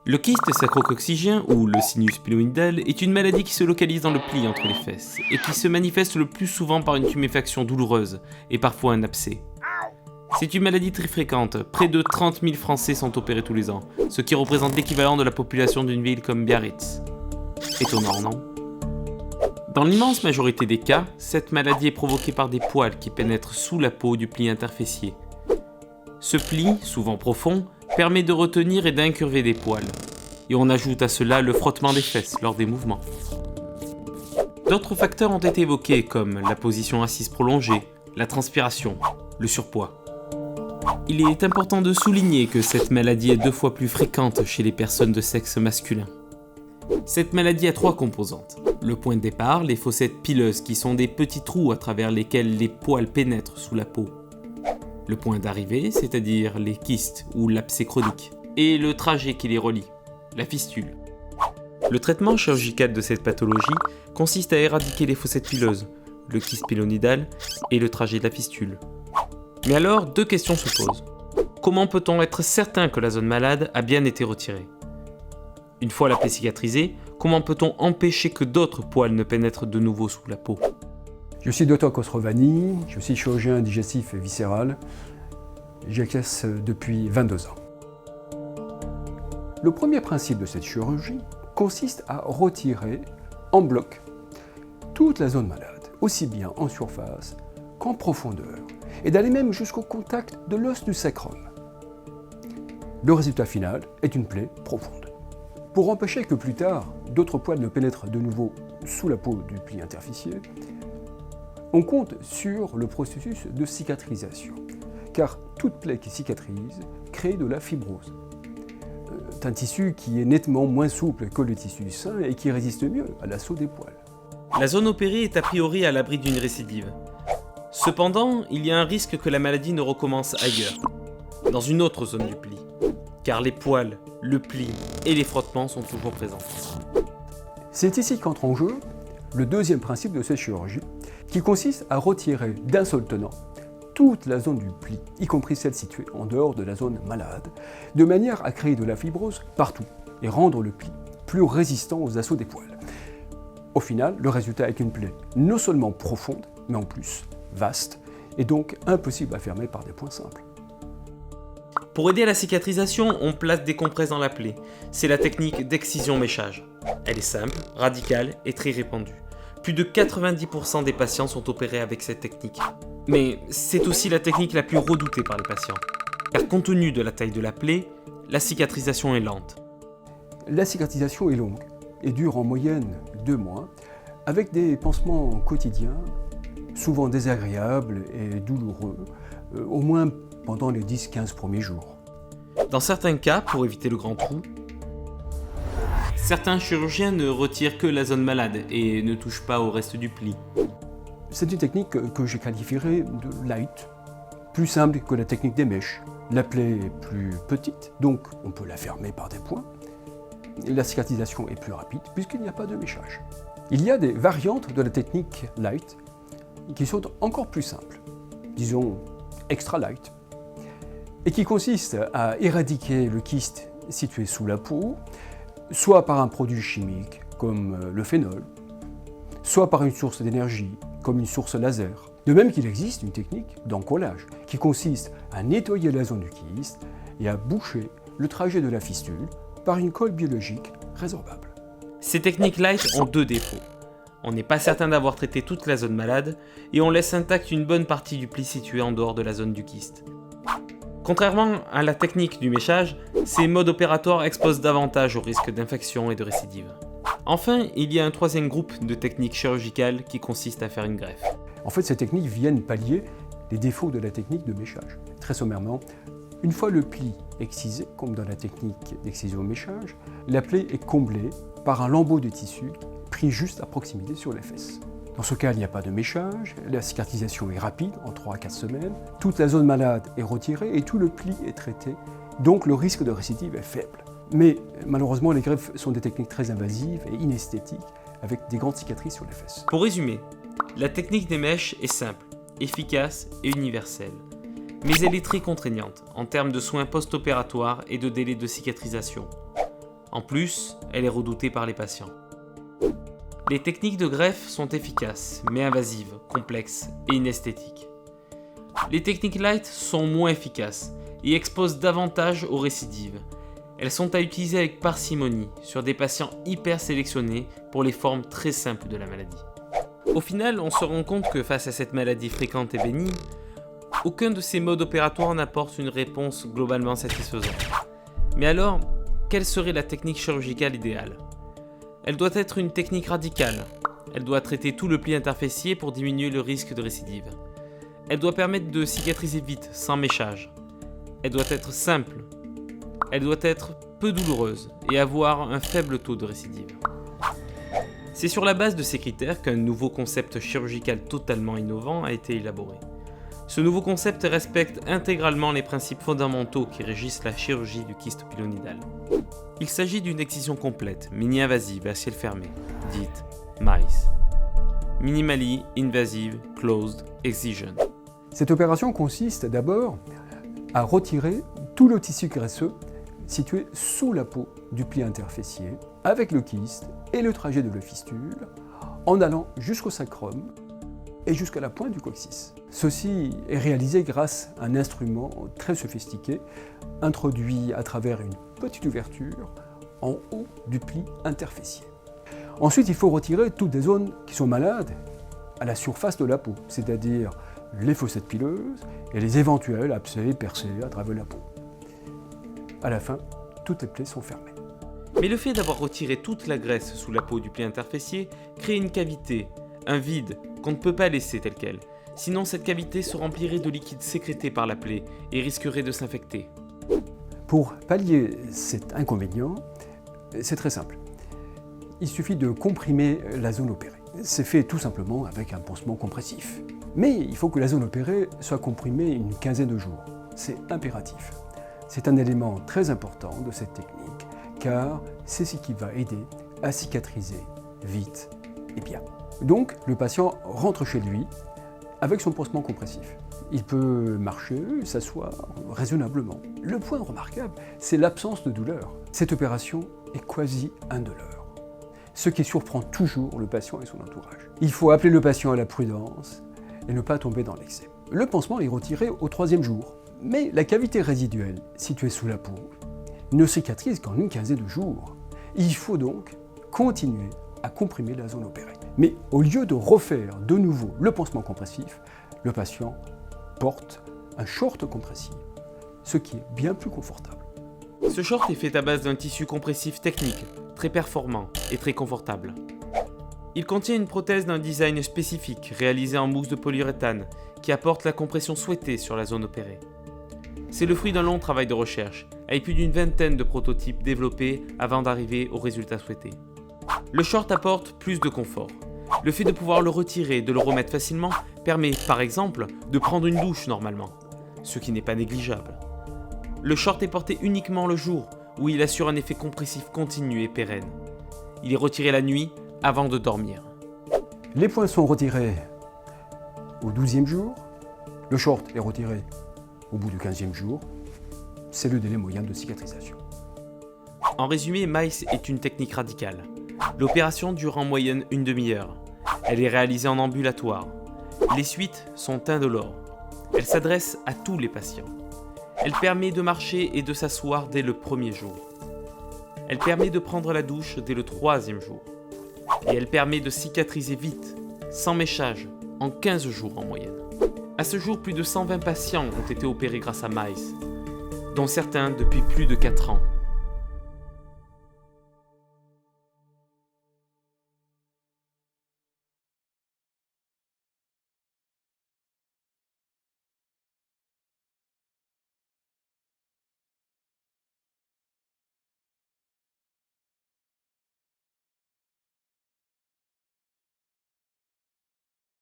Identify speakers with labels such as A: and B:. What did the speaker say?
A: Le kyste sacro-coccygien, ou le sinus pyloïdal, est une maladie qui se localise dans le pli entre les fesses, et qui se manifeste le plus souvent par une tuméfaction douloureuse, et parfois un abcès. C'est une maladie très fréquente, près de 30 000 Français sont opérés tous les ans, ce qui représente l'équivalent de la population d'une ville comme Biarritz. Étonnant, non ? Dans l'immense majorité des cas, cette maladie est provoquée par des poils qui pénètrent sous la peau du pli interfessier. Ce pli, souvent profond, permet de retenir et d'incurver des poils. Et on ajoute à cela le frottement des fesses lors des mouvements. D'autres facteurs ont été évoqués comme la position assise prolongée, la transpiration, le surpoids. Il est important de souligner que cette maladie est 2 fois plus fréquente chez les personnes de sexe masculin. Cette maladie a 3 composantes. Le point de départ, les fossettes pileuses qui sont des petits trous à travers lesquels les poils pénètrent sous la peau. Le point d'arrivée, c'est-à-dire les kystes ou l'abcès chronique, et le trajet qui les relie, la fistule. Le traitement chirurgical de cette pathologie consiste à éradiquer les fossettes pileuses, le kyste pyloïdal et le trajet de la fistule. Mais alors, 2 questions se posent. Comment peut-on être certain que la zone malade a bien été retirée ? Une fois la plaie cicatrisée, comment peut-on empêcher que d'autres poils ne pénètrent de nouveau sous la peau ?
B: Je suis Dr Khosrovani, je suis chirurgien digestif et viscéral. J'exerce depuis 22 ans. Le premier principe de cette chirurgie consiste à retirer en bloc toute la zone malade, aussi bien en surface qu'en profondeur, et d'aller même jusqu'au contact de l'os du sacrum. Le résultat final est une plaie profonde. Pour empêcher que plus tard, d'autres poils ne pénètrent de nouveau sous la peau du pli interfessier, on compte sur le processus de cicatrisation, car toute plaie qui cicatrise crée de la fibrose. C'est un tissu qui est nettement moins souple que le tissu sain et qui résiste mieux à l'assaut des poils.
A: La zone opérée est a priori à l'abri d'une récidive. Cependant, il y a un risque que la maladie ne recommence ailleurs, dans une autre zone du pli, car les poils, le pli et les frottements sont toujours présents.
B: C'est ici qu'entre en jeu le deuxième principe de cette chirurgie, qui consiste à retirer d'un seul tenant toute la zone du pli, y compris celle située en dehors de la zone malade, de manière à créer de la fibrose partout et rendre le pli plus résistant aux assauts des poils. Au final, le résultat est une plaie non seulement profonde, mais en plus vaste, et donc impossible à fermer par des points simples.
A: Pour aider à la cicatrisation, on place des compresses dans la plaie. C'est la technique d'excision-méchage. Elle est simple, radicale et très répandue. Plus de 90% des patients sont opérés avec cette technique. Mais c'est aussi la technique la plus redoutée par les patients. Car compte tenu de la taille de la plaie, la cicatrisation est lente.
B: La cicatrisation est longue et dure en moyenne 2 mois, avec des pansements quotidiens, souvent désagréables et douloureux, au moins pendant les 10-15 premiers jours.
A: Dans certains cas, pour éviter le grand trou, certains chirurgiens ne retirent que la zone malade et ne touchent pas au reste du pli.
B: C'est une technique que je qualifierais de light, plus simple que la technique des mèches. La plaie est plus petite, donc on peut la fermer par des points. La cicatrisation est plus rapide puisqu'il n'y a pas de méchage. Il y a des variantes de la technique light qui sont encore plus simples, disons extra light, et qui consistent à éradiquer le kyste situé sous la peau, soit par un produit chimique comme le phénol, soit par une source d'énergie comme une source laser. De même qu'il existe une technique d'encollage qui consiste à nettoyer la zone du kyste et à boucher le trajet de la fistule par une colle biologique résorbable.
A: Ces techniques light ont 2 défauts. On n'est pas certain d'avoir traité toute la zone malade et on laisse intacte une bonne partie du pli situé en dehors de la zone du kyste. Contrairement à la technique du méchage, ces modes opératoires exposent davantage au risque d'infection et de récidive. Enfin, il y a un 3e groupe de techniques chirurgicales qui consiste à faire une greffe.
B: En fait, ces techniques viennent pallier les défauts de la technique de méchage. Très sommairement, une fois le pli excisé, comme dans la technique d'excision-méchage, la plaie est comblée par un lambeau de tissu pris juste à proximité sur les fesses. Dans ce cas, il n'y a pas de méchage, la cicatrisation est rapide, en 3 à 4 semaines, toute la zone malade est retirée et tout le pli est traité, donc le risque de récidive est faible. Mais malheureusement, les greffes sont des techniques très invasives et inesthétiques, avec des grandes cicatrices sur les fesses.
A: Pour résumer, la technique des mèches est simple, efficace et universelle. Mais elle est très contraignante en termes de soins post-opératoires et de délai de cicatrisation. En plus, elle est redoutée par les patients. Les techniques de greffe sont efficaces, mais invasives, complexes et inesthétiques. Les techniques light sont moins efficaces et exposent davantage aux récidives. Elles sont à utiliser avec parcimonie sur des patients hyper sélectionnés pour les formes très simples de la maladie. Au final, on se rend compte que face à cette maladie fréquente et bénigne, aucun de ces modes opératoires n'apporte une réponse globalement satisfaisante. Mais alors, quelle serait la technique chirurgicale idéale ? Elle doit être une technique radicale. Elle doit traiter tout le pli interfessier pour diminuer le risque de récidive. Elle doit permettre de cicatriser vite, sans méchage. Elle doit être simple. Elle doit être peu douloureuse et avoir un faible taux de récidive. C'est sur la base de ces critères qu'un nouveau concept chirurgical totalement innovant a été élaboré. Ce nouveau concept respecte intégralement les principes fondamentaux qui régissent la chirurgie du kyste pilonidal. Il s'agit d'une excision complète, mini-invasive à ciel fermé, dite MICE. Minimally Invasive Closed Excision.
B: Cette opération consiste d'abord à retirer tout le tissu graisseux situé sous la peau du pli interfessier avec le kyste et le trajet de la fistule en allant jusqu'au sacrum et jusqu'à la pointe du coccyx. Ceci est réalisé grâce à un instrument très sophistiqué introduit à travers une petite ouverture en haut du pli interfessier. Ensuite, il faut retirer toutes les zones qui sont malades à la surface de la peau, c'est-à-dire les fossettes pileuses et les éventuels abcès percés à travers la peau. À la fin, toutes les plaies sont fermées.
A: Mais le fait d'avoir retiré toute la graisse sous la peau du pli interfessier crée une cavité, un vide qu'on ne peut pas laisser tel quel. Sinon, cette cavité se remplirait de liquide sécrété par la plaie et risquerait de s'infecter.
B: Pour pallier cet inconvénient, c'est très simple. Il suffit de comprimer la zone opérée. C'est fait tout simplement avec un pansement compressif. Mais il faut que la zone opérée soit comprimée une quinzaine de jours. C'est impératif. C'est un élément très important de cette technique, car c'est ce qui va aider à cicatriser vite et bien. Donc, le patient rentre chez lui avec son pansement compressif. Il peut marcher, s'asseoir raisonnablement. Le point remarquable, c'est l'absence de douleur. Cette opération est quasi indolore, ce qui surprend toujours le patient et son entourage. Il faut appeler le patient à la prudence et ne pas tomber dans l'excès. Le pansement est retiré au 3e jour, mais la cavité résiduelle située sous la peau ne cicatrise qu'en une quinzaine de jours. Il faut donc continuer à comprimer la zone opérée. Mais au lieu de refaire de nouveau le pansement compressif, le patient porte un short compressif, ce qui est bien plus confortable.
A: Ce short est fait à base d'un tissu compressif technique, très performant et très confortable. Il contient une prothèse d'un design spécifique réalisée en mousse de polyuréthane qui apporte la compression souhaitée sur la zone opérée. C'est le fruit d'un long travail de recherche, avec plus d'une vingtaine de prototypes développés avant d'arriver au résultat souhaité. Le short apporte plus de confort. Le fait de pouvoir le retirer et de le remettre facilement permet, par exemple, de prendre une douche normalement, ce qui n'est pas négligeable. Le short est porté uniquement le jour, où il assure un effet compressif continu et pérenne. Il est retiré la nuit avant de dormir.
B: Les points sont retirés au 12e jour, le short est retiré au bout du 15e jour. C'est le délai moyen de cicatrisation.
A: En résumé, MICE est une technique radicale. L'opération dure en moyenne une demi-heure. Elle est réalisée en ambulatoire. Les suites sont indolores. Elle s'adresse à tous les patients. Elle permet de marcher et de s'asseoir dès le 1er jour. Elle permet de prendre la douche dès le 3e jour. Et elle permet de cicatriser vite, sans méchage, en 15 jours en moyenne. À ce jour, plus de 120 patients ont été opérés grâce à MICE, dont certains depuis plus de 4 ans.